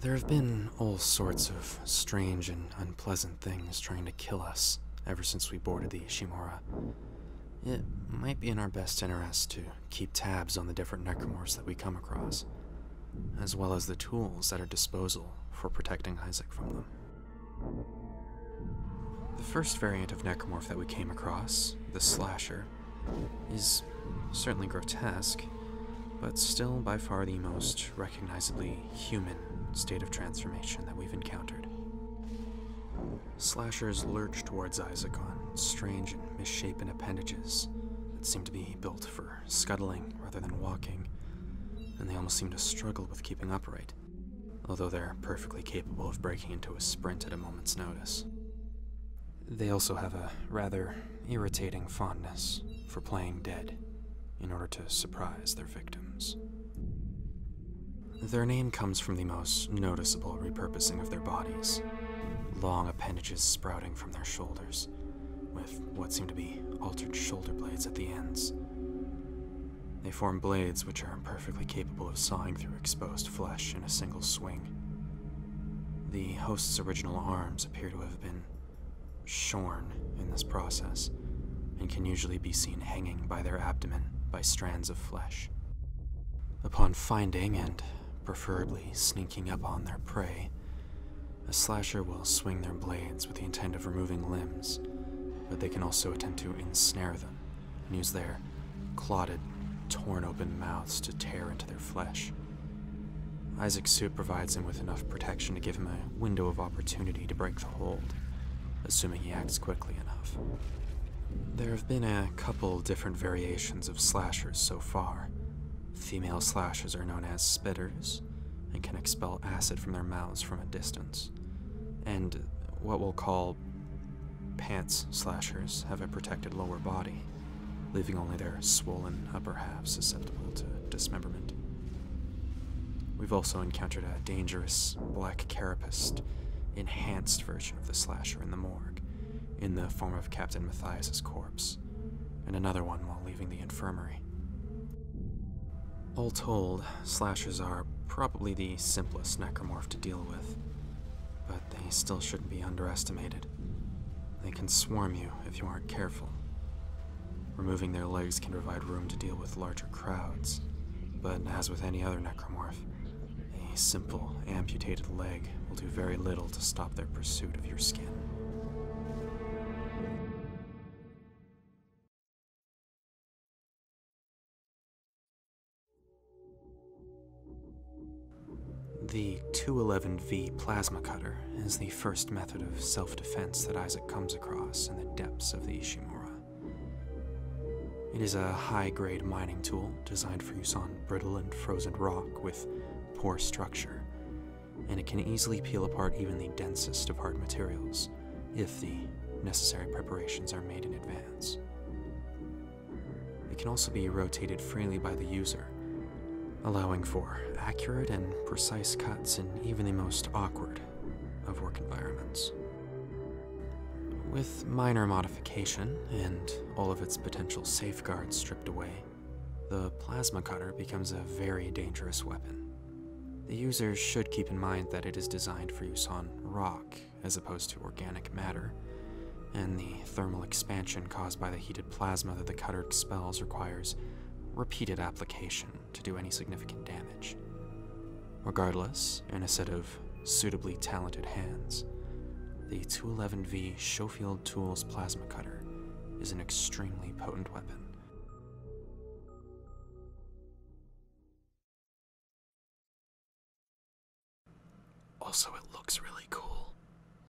There have been all sorts of strange and unpleasant things trying to kill us ever since we boarded the Ishimura. It might be in our best interest to keep tabs on the different necromorphs that we come across, as well as the tools at our disposal for protecting Isaac from them. The first variant of necromorph that we came across, the Slasher, is certainly grotesque, but still by far the most recognizably human state of transformation that we've encountered. Slashers lurch towards Isaac on strange and misshapen appendages that seem to be built for scuttling rather than walking, and they almost seem to struggle with keeping upright, although they're perfectly capable of breaking into a sprint at a moment's notice. They also have a rather irritating fondness for playing dead in order to surprise their victims. Their name comes from the most noticeable repurposing of their bodies, long appendages sprouting from their shoulders, with what seem to be altered shoulder blades at the ends. They form blades which are perfectly capable of sawing through exposed flesh in a single swing. The host's original arms appear to have been shorn in this process, and can usually be seen hanging by their abdomen by strands of flesh. Upon finding and preferably sneaking up on their prey, a slasher will swing their blades with the intent of removing limbs, but they can also attempt to ensnare them and use their clotted, torn open mouths to tear into their flesh. Isaac's suit provides him with enough protection to give him a window of opportunity to break the hold, assuming he acts quickly enough. There have been a couple different variations of slashers so far. Female slashers are known as spitters and can expel acid from their mouths from a distance. And what we'll call pants slashers have a protected lower body, leaving only their swollen upper half susceptible to dismemberment. We've also encountered a dangerous black carapaced, enhanced version of the slasher in the morgue, in the form of Captain Matthias's corpse, and another one while leaving the infirmary. All told, slashers are probably the simplest necromorph to deal with, but they still shouldn't be underestimated. They can swarm you if you aren't careful. Removing their legs can provide room to deal with larger crowds, but as with any other necromorph, a simple amputated leg will do very little to stop their pursuit of your skin. The 211V plasma cutter is the first method of self-defense that Isaac comes across in the depths of the Ishimura. It is a high-grade mining tool designed for use on brittle and frozen rock with poor structure, and it can easily peel apart even the densest of hard materials if the necessary preparations are made in advance. It can also be rotated freely by the user, allowing for accurate and precise cuts in even the most awkward of work environments. With minor modification and all of its potential safeguards stripped away, the plasma cutter becomes a very dangerous weapon. The user should keep in mind that it is designed for use on rock as opposed to organic matter, and the thermal expansion caused by the heated plasma that the cutter expels requires repeated application to do any significant damage. Regardless, in a set of suitably talented hands, the 211V Schofield Tools plasma cutter is an extremely potent weapon. Also, it looks really cool.